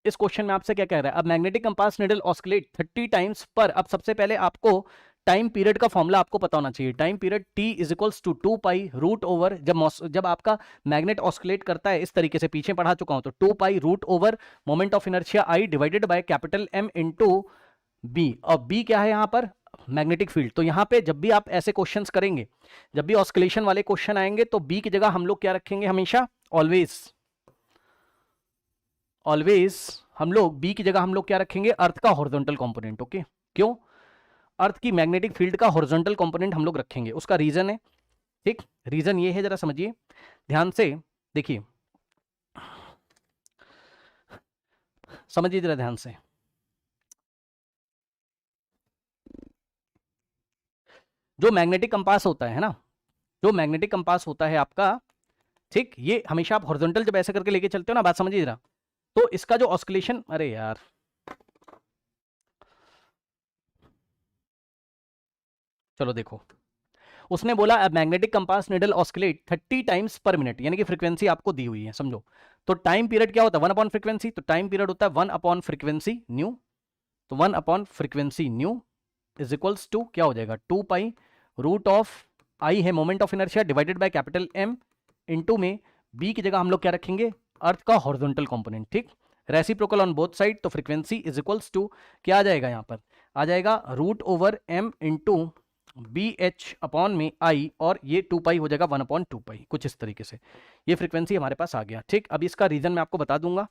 इस क्वेश्चन में आपसे क्या कह रहा है, अब magnetic compass needle oscillate 30 times पर, अब सबसे पहले आपको टाइम पीरियड का फॉर्मूला आपको पता होना चाहिए। Time period t is equals to 2 pi root over, जब आपका मैग्नेट ऑस्किलेट करता है इस तरीके से, पीछे पढ़ा चुका हूं, तो 2 pi root over moment of inertia I divided by capital M into B. और बी क्या है यहां पर, मैग्नेटिक फील्ड। तो यहां पे जब भी आप ऐसे क्वेश्चंस करेंगे, जब भी ऑस्किलेशन वाले क्वेश्चन आएंगे, तो बी की जगह हम लोग क्या रखेंगे हमेशा, ऑलवेज हम लोग बी की जगह हम लोग क्या रखेंगे, अर्थ का हॉरिजॉन्टल कंपोनेंट। ओके, क्यों, अर्थ की मैग्नेटिक फील्ड का हॉरिजॉन्टल कंपोनेंट हम लोग रखेंगे, उसका रीजन है, ठीक, रीजन ये है, जरा समझिए ध्यान से, देखिए समझिए जरा ध्यान से। जो मैग्नेटिक कंपास होता है ना, जो मैग्नेटिक कंपास होता है आपका, ठीक, ये हमेशा आप हॉरिजॉन्टल जब ऐसे करके लेके चलते हो ना, बात समझिए जरा, तो इसका जो ऑस्किलेशन, अरे यार चलो देखो, उसने बोला magnetic compass needle oscillate 30 times per minute, यानी कि फ्रीक्वेंसी आपको दी हुई है, समझो। तो टाइम पीरियड क्या होता है, 1 अपॉन फ्रीक्वेंसी, तो टाइम पीरियड होता है 1 अपॉन फ्रीक्वेंसी न्यू, तो 1 upon frequency nu is equals to क्या हो जाएगा, 2 पाई रूट ऑफ आई है moment of inertia divided by capital M into में बी की जगह हम लोग क्या रखेंगे, अर्थ का हॉरिजॉन्टल कंपोनेंट, ठीक, रेसिप्रोकल ऑन बोथ साइड, तो फ्रीक्वेंसी इज इक्वल्स टू क्या आ जाएगा, यहां पर आ जाएगा root over M into B H upon में आई, और ये 2 पाई हो जाएगा 1 अपॉन 2 पाई, कुछ इस तरीके से ये फ्रीक्वेंसी हमारे पास आ गया, ठीक। अब इसका रीजन मैं आपको बता दूंगा।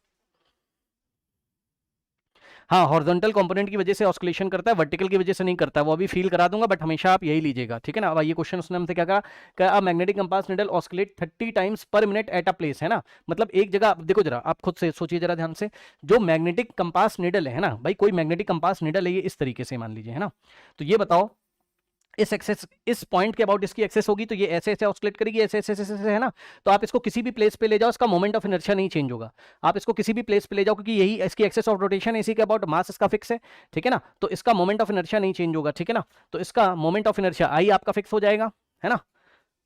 हाँ, हॉरिजॉन्टल कंपोनेंट की वजह से ऑस्किलेशन करता है, वर्टिकल की वजह से नहीं करता है, वो अभी फील करा दूंगा, बट हमेशा आप यही लीजिएगा, ठीक है ना। अब ये क्वेश्चन उसने हमसे क्या कहा कि magnetic compass needle oscillate 30 times per minute at a place, है ना, मतलब एक जगह, देखो जरा आप खुद से सोचिए जरा ध्यान से, जो मैग्नेटिक कंपास निडल है ना भाई, कोई मैग्नेटिक कंपास निडल है ये इस तरीके से मान लीजिए, है ना, तो ये बताओ इस एक्सेस, इस पॉइंट के अबाउट इसकी एक्सेस होगी, तो ये ऐसे ऐसे ऑस्किलेट करेगी, ऐसे ऐसे ऐसे ऐसे, है ना। तो आप इसको किसी भी प्लेस पे ले जाओ, इसका मोमेंट ऑफ इनर्शिया नहीं चेंज होगा, आप इसको किसी भी प्लेस पे ले जाओ, क्योंकि यही इसकी एक्सेस ऑफ रोटेशन है, इसी के अबाउट मास इसका फिक्स है, ठीक है ना, तो इसका मोमेंट ऑफ इनर्शिया नहीं चेंज होगा, ठीक है ना। तो इसका मोमेंट ऑफ इनर्शिया आई आपका फिक्स हो जाएगा, है ना,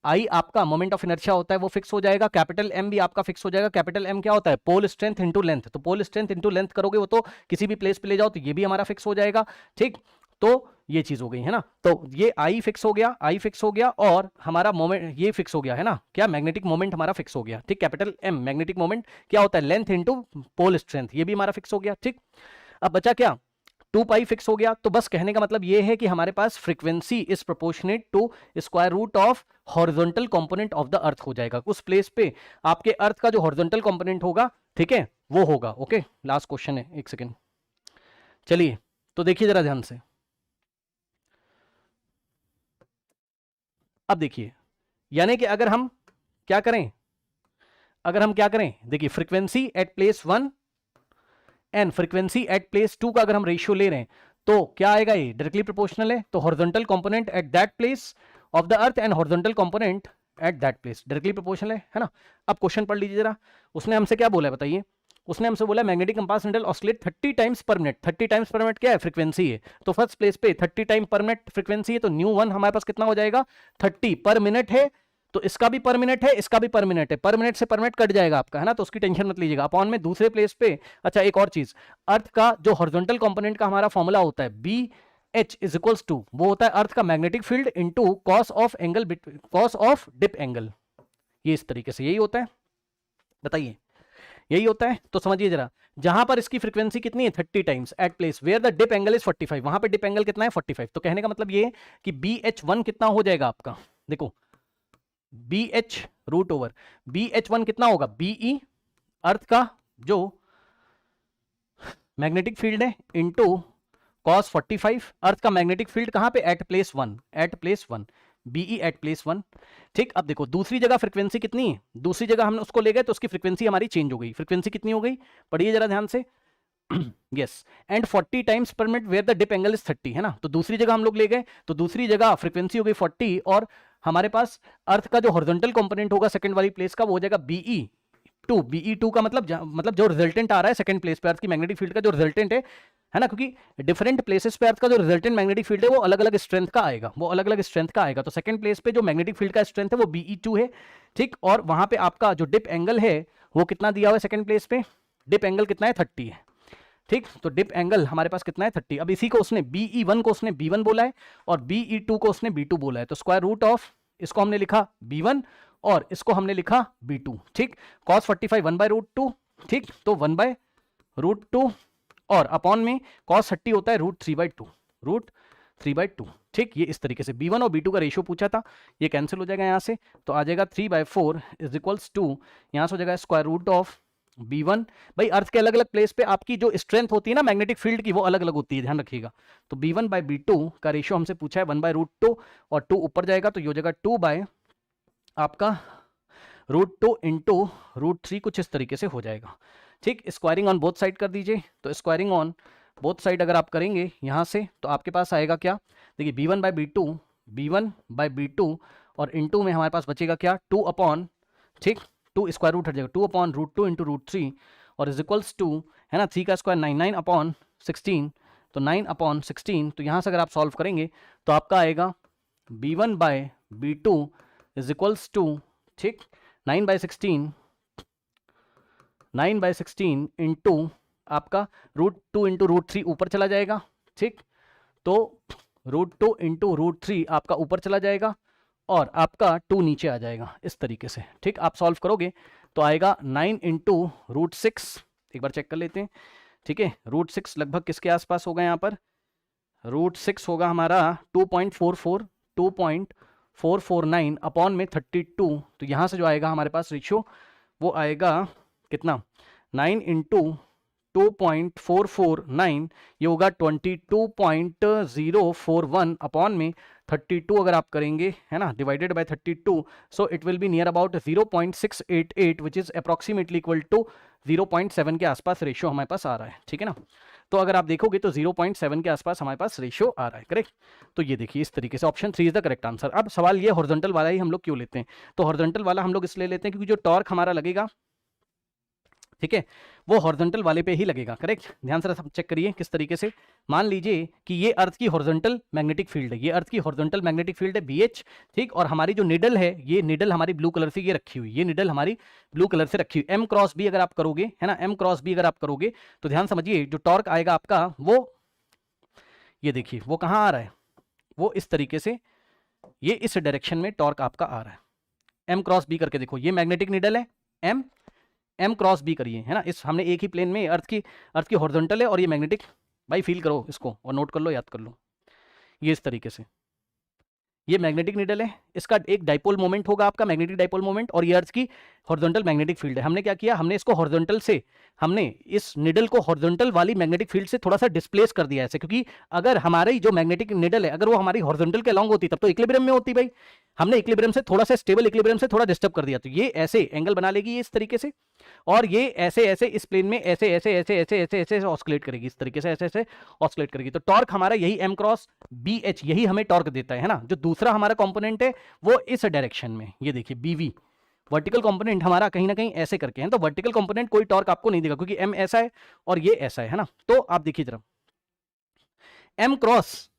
आई आपका मोमेंट ऑफ इनर्शिया होता है वो फिक्स हो जाएगा, कैपिटल एम भी आपका फिक्स हो जाएगा। कैपिटल एम क्या होता है, पोल स्ट्रेंथ इनटू लेंथ, तो पोल स्ट्रेंथ इनटू लेंथ करोगे वो तो किसी भी प्लेस पे ले जाओ तो ये भी हमारा फिक्स हो जाएगा, ठीक। तो ये चीज हो गई, है ना, तो ये आई फिक्स हो गया, आई फिक्स हो गया, और हमारा मोमेंट ये फिक्स हो गया, है ना, क्या मैग्नेटिक मोमेंट हमारा फिक्स हो गया, ठीक। कैपिटल एम मैग्नेटिक मोमेंट क्या होता है, लेंथ इनटू पोल स्ट्रेंथ, ये भी हमारा फिक्स हो गया, ठीक। अब बचा क्या, 2 पाई फिक्स हो गया। तो बस कहने का मतलब ये है कि हमारे पास frequency is proportional to square root of horizontal component of the earth हो जाएगा, उस प्लेस पे आपके अर्थ का जो हॉरिजॉन्टल कंपोनेंट होगा, ठीक है, वो होगा। ओके, लास्ट क्वेश्चन है, एक सेकेंड, चलिए तो देखिए जरा ध्यान से, अब देखिए, यानी कि अगर हम क्या करें, देखिए frequency at place 1 and frequency at place 2 का अगर हम रेशियो ले रहे हैं तो क्या आएगा, ये डायरेक्टली प्रोपोर्शनल है, तो horizontal component at that place of the earth and horizontal component at that place directly proportional है ना। अब क्वेश्चन पढ़ लीजिए जरा, उसने हमसे क्या बोला है बताइए, उसने हमसे बोला magnetic compass needle oscillate 30 times per minute, 30 times per minute क्या है, फ्रीक्वेंसी है, तो फर्स्ट प्लेस पे 30 टाइम पर मिनट फ्रीक्वेंसी है, तो न्यू वन हमारे पास कितना हो जाएगा, 30 पर मिनट है, तो इसका भी पर मिनट है, इसका भी पर मिनट है, पर मिनट से पर मिनट कट जाएगा आपका, है ना, तो उसकी टेंशन मत लीजिएगा। अपॉन में दूसरे प्लेस पे, अच्छा एक और चीज, अर्थ का जो हॉरिजॉन्टल कंपोनेंट का हमारा फॉर्मूला होता है B H is equals to, वो होता है अर्थ का magnetic field into cos of angle, cos of dip angle, ये इस तरीके से यही होता है, बताइए यही होता है। तो समझिए जरा, जहां पर इसकी फ्रीक्वेंसी कितनी है 30 times at place where the dip angle is 45, वहां पे डिप एंगल कितना है 45, तो कहने का मतलब ये है कि बी एच वन कितना हो जाएगा आपका, देखो B H root over B H one कितना होगा, बीई अर्थ का जो मैग्नेटिक फील्ड है इनटू कॉस 45, अर्थ का मैग्नेटिक फील्ड कहां पे, at place 1, at place 1, B E at place 1, ठीक। अब देखो दूसरी जगह फ्रीक्वेंसी कितनी है, दूसरी जगह हमने उसको ले गए तो उसकी फ्रीक्वेंसी हमारी चेंज हो गई, फ्रीक्वेंसी कितनी हो गई, पढ़िए जरा ध्यान से, yes, and 40 times per minute where the dip angle is 30, है ना, तो दूसरी जगह हम लोग ले गए, तो दूसरी जगह फ्रीक्वेंसी हो गई 40, और हमारे पास अर्थ का जो हॉरिजॉन्टल कंपोनेंट होगा सेकंड वाली प्लेस का, वो हो जाएगा बीई टू का मतलब जो रिजल्टेंट आ रहा है सेकंड प्लेस पे अर्थ की मैग्नेटिक फील्ड का जो रिजल्टेंट है ना, क्योंकि डिफरेंट प्लेसेस पे अर्थ का जो रिजल्टेंट मैग्नेटिक फील्ड है वो अलग अलग स्ट्रेंथ का आएगा, तो सेकंड प्लेस पे जो मैग्नेटिक फील्ड का स्ट्रेंथ है वो BE2 है, ठीक। और वहां पे आपका जो डिप एंगल है वो कितना दिया हुआ है सेकंड प्लेस पे, डिप एंगल कितना है 30 है, ठीक, तो डिप एंगल हमारे पास कितना है 30। अब इसी को उसने BE1 को उसने B1 बोला है और BE2 को उसने B2 बोला है, तो स्क्वायर रूट ऑफ इसको हमने लिखा B1 और इसको हमने लिखा B2। ठीक, cos 45 1/√2। ठीक, तो 1/√2 और अपॉन में cos 30 होता है √3/2। ठीक, ये इस तरीके से B1 और B2 का रेशियो पूछा था, ये कैंसिल हो जाएगा यहाँ से, तो आ जाएगा 3/4 इज इक्वल्स टू, यहाँ से हो जाएगा स्क्वायर रूट ऑफ B1। भाई अर्थ के अलग अलग प्लेस पे आपकी जो स्ट्रेंथ होती है ना मैग्नेटिक फील्ड की, वो अलग अलग होती है, ध्यान रखिएगा। तो B1/B2 का रेशियो हमसे पूछा है 1/√2 और 2 ऊपर जाएगा तो ये हो जाएगा 2 आपका √2 इंटू √3, कुछ इस तरीके से हो जाएगा। ठीक, स्क्वायरिंग ऑन बोथ साइड कर दीजिए, तो स्क्वायरिंग ऑन बोथ साइड अगर आप करेंगे यहाँ से तो आपके पास आएगा क्या, देखिए B1/B2 और इंटू में हमारे पास बचेगा क्या 2 अपॉन, ठीक 2 स्क्वायर रूट हट जाएगा 2 अपॉन √2 इंटू √3 और इज इक्वल्स टू, है ना 3 का स्क्वायर 9 अपॉन 16, तो 9 अपॉन 16, तो यहाँ से अगर आप सॉल्व करेंगे तो आपका आएगा B1/B2 इज इक्वल्स टू, ठीक 9/16 इंटू आपका √2 इंटू √3 ऊपर चला जाएगा। ठीक, तो √2 इंटू √3 आपका ऊपर चला जाएगा और आपका 2 नीचे आ जाएगा इस तरीके से। ठीक, आप सॉल्व करोगे तो आएगा 9 इंटू √6, एक बार चेक कर लेते हैं। ठीक है, √6 लगभग किसके आसपास होगा, यहाँ पर √6 होगा हमारा 2.449 अपॉन में 32, तो यहाँ से जो आएगा हमारे पास रेशियो वो आएगा कितना 9 इंटू 2.449, ये होगा 22.041 अपॉन में 32 अगर आप करेंगे, है ना, divided by 32, so it will be near about 0.688 which is approximately equal to 0.7 के आसपास रेशियो हमारे पास आ रहा है। ठीक है ना, तो अगर आप देखोगे तो 0.7 के आसपास हमारे पास रेशियो आ रहा है, करेक्ट। तो ये देखिए इस तरीके से option 3 is the correct answer. अब सवाल ये हॉरिजॉन्टल वाला ही हम लोग क्यों लेते हैं, तो हॉरिजॉन्टल वाला हम लोग इसलिए लेते हैं क्योंकि जो टॉर्क हमारा लगेगा, ठीक है, वो हॉरिजॉन्टल वाले पे ही लगेगा, करेक्ट। ध्यान से सब चेक करिए किस तरीके से, मान लीजिए कि ये अर्थ की हॉरिजॉन्टल मैग्नेटिक फील्ड है, ये अर्थ की हॉरिजॉन्टल मैग्नेटिक फील्ड है BH, ठीक, और हमारी जो निडल है, ये निडल हमारी ब्लू कलर से ये रखी हुई, ये निडल हमारी ब्लू कलर से रखी हुई, M क्रॉस B अगर आप करोगे, है ना, M क्रॉस B अगर आप करोगे तो ध्यान समझिए जो टॉर्क आएगा आपका वो ये देखिए वो कहाँ आ रहा है, वो इस तरीके से, ये इस डायरेक्शन में टॉर्क आपका आ रहा है। M क्रॉस B करके देखो, ये मैग्नेटिक निडल है M क्रॉस B करिए, है ना, इस हमने एक ही प्लेन में अर्थ की हॉरिजॉन्टल है और ये मैग्नेटिक, भाई फील करो इसको और नोट कर लो, याद कर लो, ये इस तरीके से ये मैग्नेटिक निडल है, इसका एक डाइपोल मोमेंट होगा आपका, मैग्नेटिक डाइपोल मोमेंट, और ये अर्थ की हॉरिजॉन्टल मैग्नेटिक फील्ड है। हमने क्या किया, हमने इसको हॉरिजॉन्टल से, हमने इस निडल को हॉरिजॉन्टल वाली मैग्नेटिक फील्ड से थोड़ा सा डिस्प्लेस कर दिया ऐसे, क्योंकि अगर हमारी जो मैग्नेटिक निडल है अगर वो हमारी हॉरिजॉन्टल के अलॉन्ग होती तब तो इक्विलिब्रियम में होती, भाई हमने इक्विलिब्रियम से थोड़ा सा स्टेबल इक्विलिब्रियम से थोड़ा डिस्टर्ब कर दिया, तो ये ऐसे एंगल बना लेगी ये इस तरीके से, और ये ऐसे ऐसे इस प्लेन में ऐसे ऐसे ऐसे ऐसे ऐसे ऐसे ऑस्किलेट करेगी इस तरीके से, ऐसे ऐसे ऑस्किलेट करेगी। तो टॉर्क हमारा यही M क्रॉस BH यही हमें टॉर्क देता है ना। जो दूसरा हमारा कंपोनेंट है वो इस डायरेक्शन में, ये देखिए BV वर्टिकल कंपोनेंट हमारा कहीं ना कहीं ऐसे करके है, तो वर्टिकल कंपोनेंट कोई टॉर्क आपको नहीं देगा क्योंकि M ऐसा है और ये ऐसा है ना। तो आप देखिए जरा M क्रॉस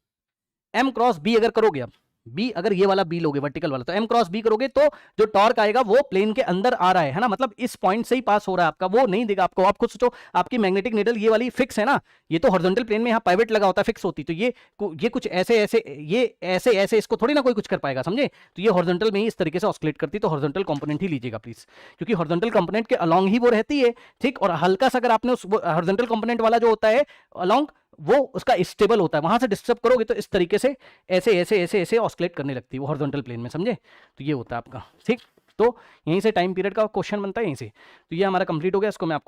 B अगर करोगे, अब B अगर ये वाला B लोगे वर्टिकल वाला, तो M क्रॉस B करोगे तो जो टॉर्क आएगा वो प्लेन के अंदर आ रहा है ना, मतलब इस पॉइंट से ही पास हो रहा है आपका, वो नहीं देगा आपको। आप खुद सोचो, आपकी मैग्नेटिक निडल ये वाली फिक्स है ना, ये तो हॉरिजॉन्टल प्लेन में यहाँ पाइवट लगा होता है, फिक्स होती, तो ये कुछ ऐसे ऐसे ये ऐसे ऐसे इसको थोड़ी ना कोई कुछ कर पाएगा, समझे। तो ये हॉरिजॉन्टल में ही इस तरीके से ऑस्किलेट करती, तो हॉरिजॉन्टल कंपोनेंट ही लीजिएगा प्लीज, क्योंकि हॉरिजॉन्टल कंपोनेंट के अलॉन्ग ही वो रहती है, ठीक। और हल्का सा अगर आपने उस हॉरिजॉन्टल कंपोनेंट वाला जो होता है अलॉन्ग, वो उसका स्टेबल होता है, वहां से डिस्टर्ब करोगे तो इस तरीके से ऐसे ऐसे ऐसे ऐसे ऑस्किलेट करने लगती है वो हॉरिजॉन्टल प्लेन में, समझे। तो ये होता है आपका, ठीक। तो यहीं से टाइम पीरियड का क्वेश्चन बनता है यहीं से। तो ये हमारा कंप्लीट हो गया, इसको मैं आपको